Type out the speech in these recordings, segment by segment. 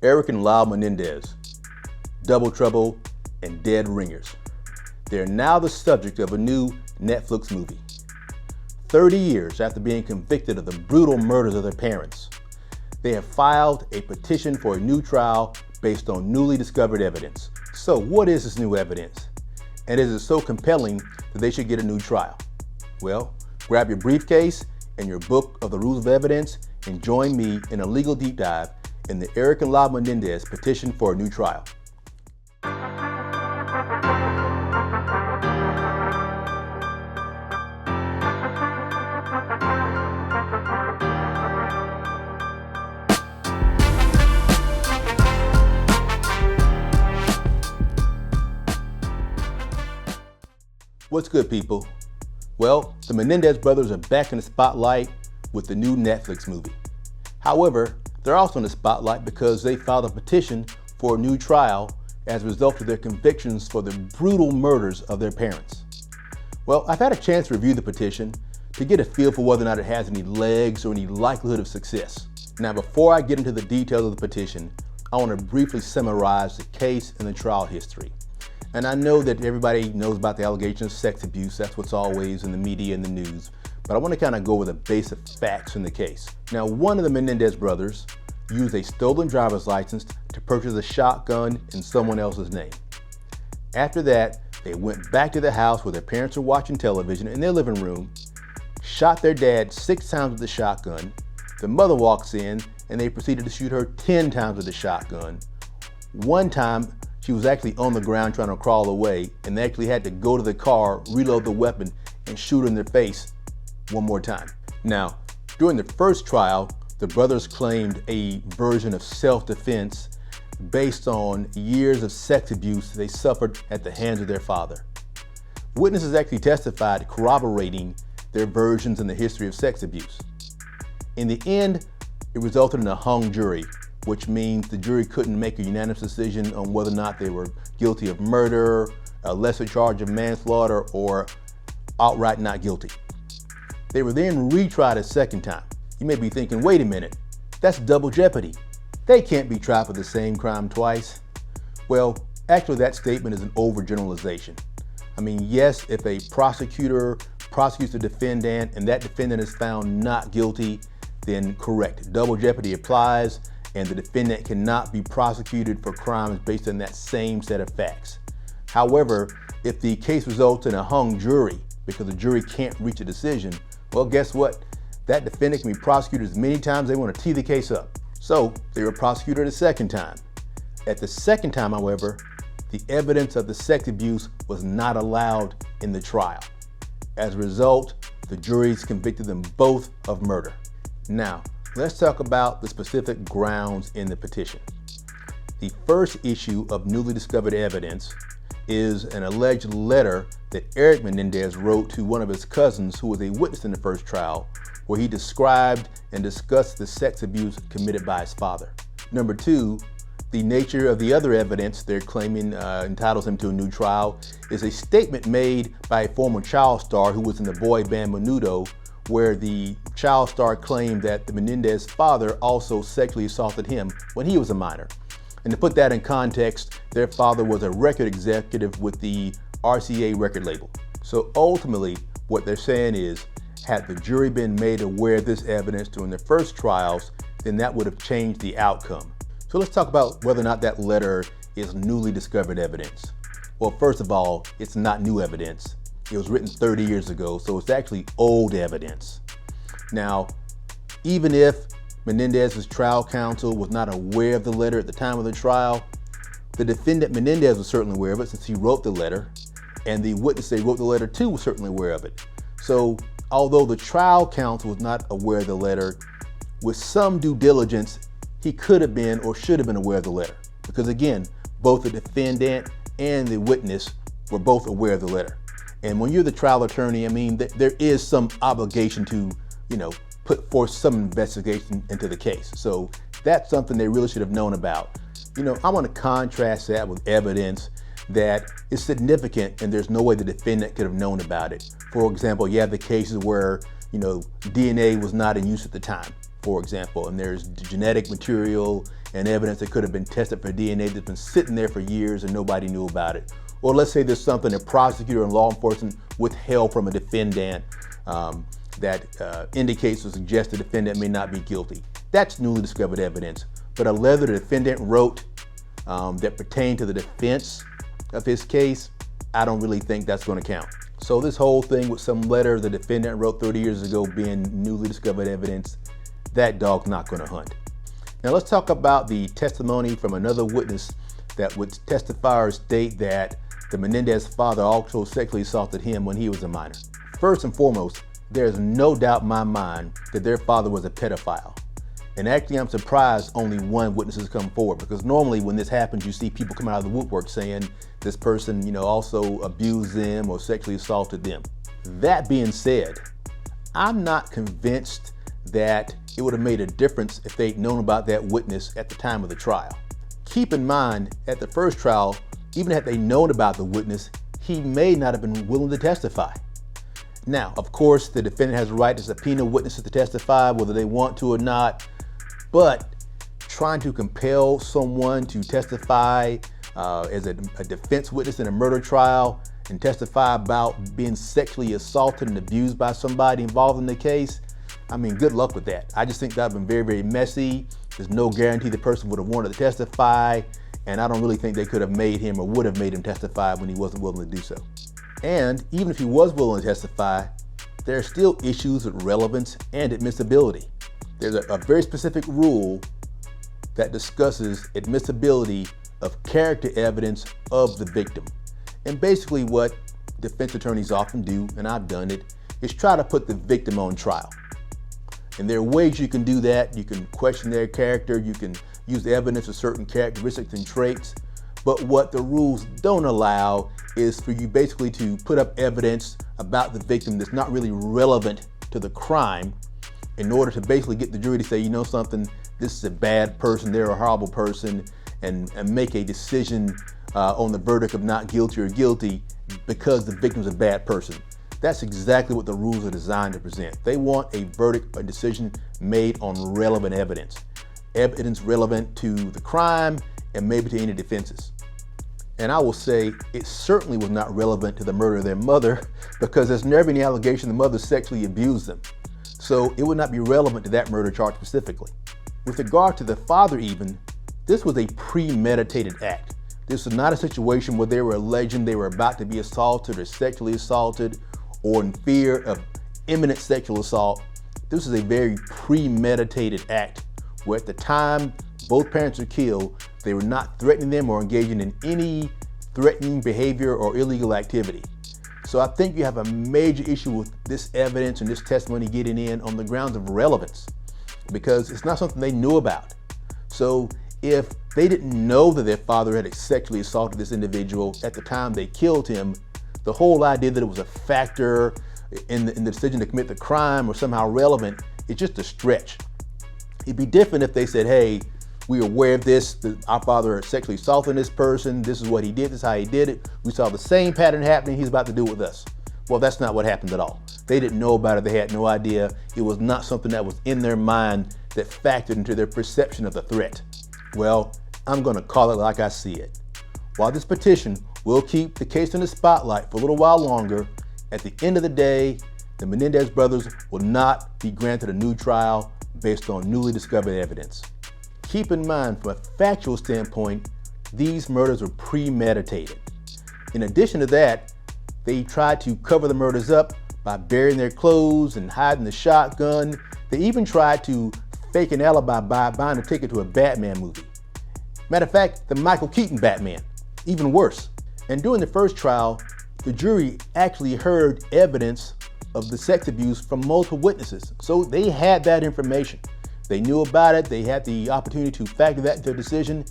Erik and Lyle Menendez, Double Trouble, and Dead Ringers. They are now the subject of a new Netflix movie. 30 years after being convicted of the brutal murders of their parents, they have filed a petition for a new trial based on newly discovered evidence. So what is this new evidence? And is it so compelling that they should get a new trial? Well, grab your briefcase and your book of the rules of evidence and join me in a legal deep dive in the Erik and Lyle Menendez petition for a new trial. What's good, people? Well, the Menendez brothers are back in the spotlight with the new Netflix movie. However, they're also in the spotlight because they filed a petition for a new trial as a result of their convictions for the brutal murders of their parents. Well, I've had a chance to review the petition to get a feel for whether or not it has any legs or any likelihood of success. Now, before I get into the details of the petition, I want to briefly summarize the case and the trial history. And I know that everybody knows about the allegation of sex abuse. That's what's always in the media and the news. But I want to kind of go over the basic facts in the case. Now, one of the Menendez brothers used a stolen driver's license to purchase a shotgun in someone else's name. After that, they went back to the house where their parents were watching television in their living room, shot their dad 6 times with the shotgun. The mother walks in and they proceeded to shoot her 10 times with the shotgun. One time, she was actually on the ground trying to crawl away, and they actually had to go to the car, reload the weapon, and shoot her in the face one more time. Now, during the first trial, the brothers claimed a version of self-defense based on years of sex abuse they suffered at the hands of their father. Witnesses actually testified corroborating their versions in the history of sex abuse. In the end, it resulted in a hung jury, which means the jury couldn't make a unanimous decision on whether or not they were guilty of murder, a lesser charge of manslaughter, or outright not guilty. They were then retried a second time. You may be thinking, wait a minute, that's double jeopardy. They can't be tried for the same crime twice. Well, actually that statement is an overgeneralization. I mean, yes, if a prosecutor prosecutes a defendant and that defendant is found not guilty, then correct, double jeopardy applies, and the defendant cannot be prosecuted for crimes based on that same set of facts. However, if the case results in a hung jury because the jury can't reach a decision, well, guess what? That defendant can be prosecuted as many times as they want to tee the case up. So they were prosecuted a second time. At the second time, however, the evidence of the sex abuse was not allowed in the trial. As a result, the juries convicted them both of murder. Now, let's talk about the specific grounds in the petition. The first issue of newly discovered evidence is an alleged letter that Erik Menendez wrote to one of his cousins who was a witness in the first trial, where he described and discussed the sex abuse committed by his father. Number two, the nature of the other evidence they're claiming entitles him to a new trial is a statement made by a former child star who was in the boy band Menudo, where the child star claimed that the Menendez father also sexually assaulted him when he was a minor. And to put that in context, their father was a record executive with the RCA record label. So ultimately, what they're saying is, had the jury been made aware of this evidence during the first trials, then that would have changed the outcome. So let's talk about whether or not that letter is newly discovered evidence. Well, first of all, it's not new evidence. It was written 30 years ago, so it's actually old evidence. Now, even if Menendez's trial counsel was not aware of the letter at the time of the trial, the defendant Menendez was certainly aware of it since he wrote the letter, and the witness they wrote the letter to was certainly aware of it. So, although the trial counsel was not aware of the letter, with some due diligence, he could have been or should have been aware of the letter. Because again, both the defendant and the witness were both aware of the letter. And when you're the trial attorney, I mean, there is some obligation to, put forth some investigation into the case. So that's something they really should have known about. I want to contrast that with evidence that is significant and there's no way the defendant could have known about it. For example, you have the cases where, DNA was not in use at the time. for example, and there's genetic material and evidence that could have been tested for DNA that's been sitting there for years and nobody knew about it. Or let's say there's something a prosecutor and law enforcement withheld from a defendant that indicates or suggests the defendant may not be guilty. That's newly discovered evidence. But a letter the defendant wrote that pertained to the defense of his case, I don't really think that's going to count. So this whole thing with some letter the defendant wrote 30 years ago being newly discovered evidence, that dog's not going to hunt. Now let's talk about the testimony from another witness that would testify or state that the Menendez father also sexually assaulted him when he was a minor. First and foremost, there's no doubt in my mind that their father was a pedophile. And actually, I'm surprised only one witness has come forward, because normally when this happens, you see people come out of the woodwork saying this person, also abused them or sexually assaulted them. That being said, I'm not convinced that it would have made a difference if they'd known about that witness at the time of the trial. Keep in mind, at the first trial, even had they known about the witness, he may not have been willing to testify. Now, of course, the defendant has a right to subpoena witnesses to testify, whether they want to or not. But trying to compel someone to testify as a defense witness in a murder trial and testify about being sexually assaulted and abused by somebody involved in the case, I mean, good luck with that. I just think that would have been very, very messy. There's no guarantee the person would have wanted to testify, and I don't really think they could have made him or would have made him testify when he wasn't willing to do so. And even if he was willing to testify, there are still issues with relevance and admissibility. There's a very specific rule that discusses admissibility of character evidence of the victim. And basically what defense attorneys often do, and I've done it, is try to put the victim on trial. And there are ways you can do that. You can question their character, you can use evidence of certain characteristics and traits, but what the rules don't allow is for you basically to put up evidence about the victim that's not really relevant to the crime, in order to basically get the jury to say, you know something, this is a bad person, they're a horrible person, and make a decision on the verdict of not guilty or guilty because the victim's a bad person. That's exactly what the rules are designed to present. They want a verdict or decision made on relevant evidence. Evidence relevant to the crime and maybe to any defenses. And I will say it certainly was not relevant to the murder of their mother, because there's never any allegation the mother sexually abused them. So it would not be relevant to that murder charge specifically. With regard to the father even, this was a premeditated act. This was not a situation where they were alleging they were about to be assaulted or sexually assaulted or in fear of imminent sexual assault. This is a very premeditated act where at the time both parents were killed, they were not threatening them or engaging in any threatening behavior or illegal activity. So I think you have a major issue with this evidence and this testimony getting in on the grounds of relevance, because it's not something they knew about. So if they didn't know that their father had sexually assaulted this individual at the time they killed him, the whole idea that it was a factor in the decision to commit the crime or somehow relevant, it's just a stretch. It'd be different if they said, hey, we're aware of this, that our father sexually assaulted this person, this is what he did, this is how he did it, we saw the same pattern happening, he's about to do it with us. Well, that's not what happened at all. They didn't know about it, they had no idea. It was not something that was in their mind that factored into their perception of the threat. Well, I'm gonna call it like I see it. While this petition will keep the case in the spotlight for a little while longer, at the end of the day, the Menendez brothers will not be granted a new trial based on newly discovered evidence. Keep in mind, from a factual standpoint, these murders were premeditated. In addition to that, they tried to cover the murders up by burying their clothes and hiding the shotgun. They even tried to fake an alibi by buying a ticket to a Batman movie. Matter of fact, the Michael Keaton Batman, even worse. And during the first trial, the jury actually heard evidence of the sex abuse from multiple witnesses. So they had that information. They knew about it, they had the opportunity to factor that into their decision,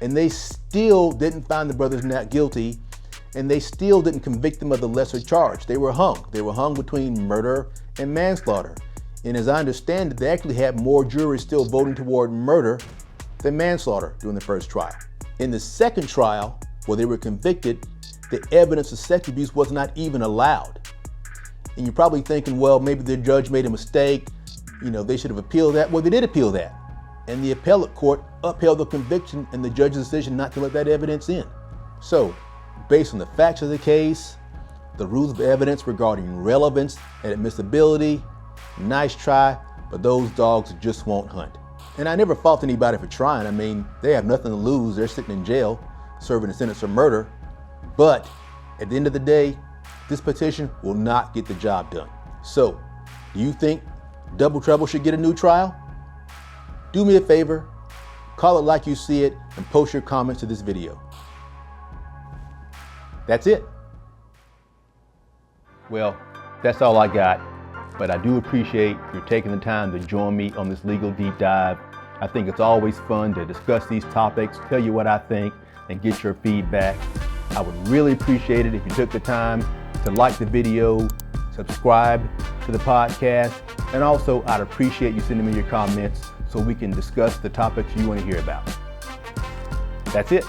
and they still didn't find the brothers not guilty, and they still didn't convict them of the lesser charge. They were hung. They were hung between murder and manslaughter. And as I understand it, they actually had more juries still voting toward murder than manslaughter during the first trial. In the second trial, where they were convicted, the evidence of sex abuse was not even allowed. And you're probably thinking, well, maybe the judge made a mistake. they should have appealed that. Well, they did appeal that. And the appellate court upheld the conviction and the judge's decision not to let that evidence in. So, based on the facts of the case, the rules of evidence regarding relevance and admissibility, nice try, but those dogs just won't hunt. And I never fault anybody for trying. I mean, they have nothing to lose. They're sitting in jail, serving a sentence for murder. But at the end of the day, this petition will not get the job done. So, do you think Double Trouble should get a new trial? Do me a favor, call it like you see it, and post your comments to this video. That's it. Well, that's all I got, but I do appreciate you taking the time to join me on this legal deep dive. I think it's always fun to discuss these topics, tell you what I think, and get your feedback. I would really appreciate it if you took the time to like the video, subscribe to the podcast, and also I'd appreciate you sending me your comments so we can discuss the topics you want to hear about. That's it.